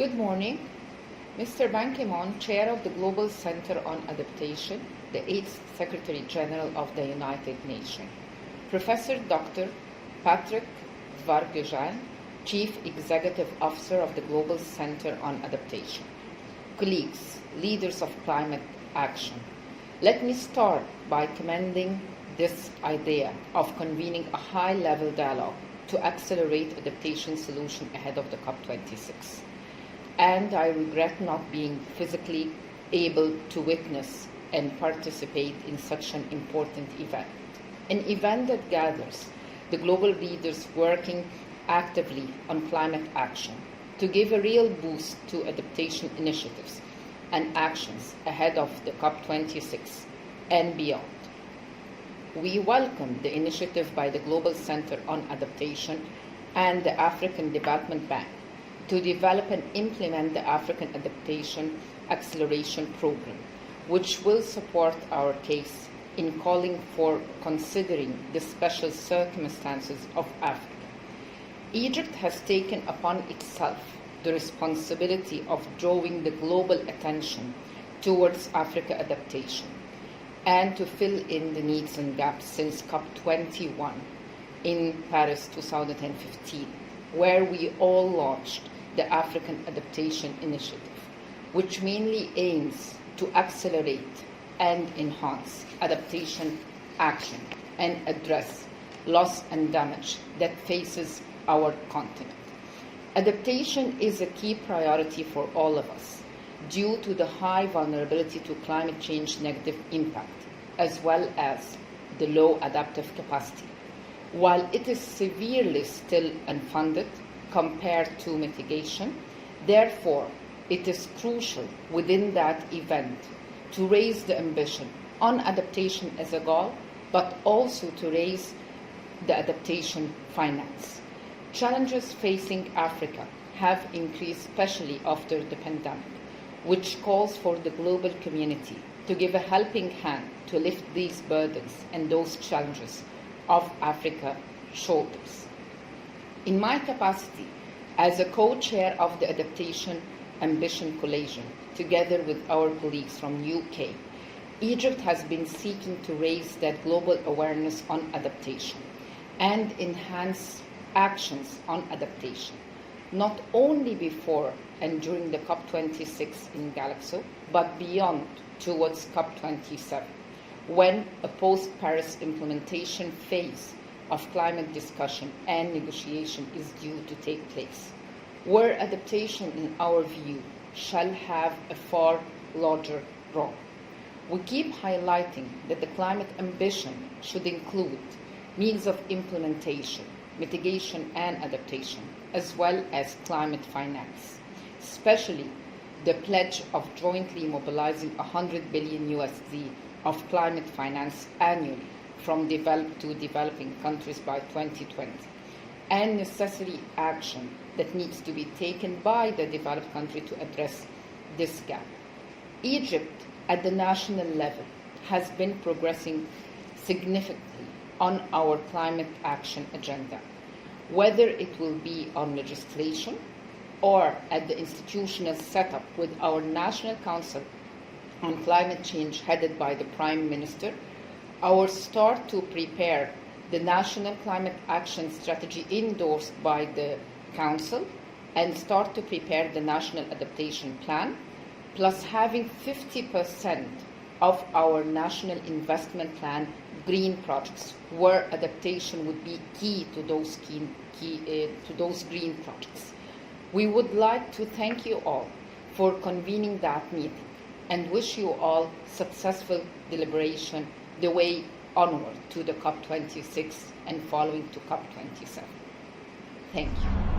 Good morning. Mr. Ban Ki-moon, Chair of the Global Center on Adaptation, the 8th Secretary General of the United Nations. Professor Dr. Patrick Vargojan, Chief Executive Officer of the Global Center on Adaptation. Colleagues, leaders of climate action, let me start by commending this idea of convening a high-level dialogue to accelerate adaptation solution ahead of the COP26. And I regret not being physically able to witness and participate in such an important event. An event that gathers the global leaders working actively on climate action to give a real boost to adaptation initiatives and actions ahead of the COP26 and beyond. We welcome the initiative by the Global Center on Adaptation and the African Development Bank to develop and implement the African Adaptation Acceleration Program, which will support our case in calling for considering the special circumstances of Africa. Egypt has taken upon itself the responsibility of drawing the global attention towards Africa adaptation and to fill in the needs and gaps since COP21 in Paris 2015, where we all launched the African Adaptation Initiative, which mainly aims to accelerate and enhance adaptation action and address loss and damage that faces our continent. Adaptation is a key priority for all of us due to the high vulnerability to climate change negative impact, as well as the low adaptive capacity. While it is severely still unfunded compared to mitigation, therefore, it is crucial within that event to raise the ambition on adaptation as a goal, but also to raise the adaptation finance. Challenges facing Africa have increased, especially after the pandemic, which calls for the global community to give a helping hand to lift these burdens and those challenges off Africa's shoulders. In my capacity as a co-chair of the Adaptation Ambition Coalition, together with our colleagues from UK, Egypt has been seeking to raise that global awareness on adaptation and enhance actions on adaptation, not only before and during the COP26 in Galaxy, but beyond towards COP27, when a post-Paris implementation phase of climate discussion and negotiation is due to take place, where adaptation, in our view, shall have a far larger role. We keep highlighting that the climate ambition should include means of implementation, mitigation and adaptation, as well as climate finance, especially the pledge of jointly mobilizing $100 billion of climate finance annually from developed to developing countries by 2020, and necessary action that needs to be taken by the developed country to address this gap. Egypt, at the national level, has been progressing significantly on our climate action agenda, whether it will be on legislation or at the institutional setup with our National Council on Climate Change headed by the Prime Minister, our start to prepare the National Climate Action Strategy endorsed by the Council, and start to prepare the National Adaptation Plan, plus having 50% of our National Investment Plan green projects, where adaptation would be key to those green projects. We would like to thank you all for convening that meeting and wish you all successful deliberation the way onward to the COP26 and following to COP27. Thank you.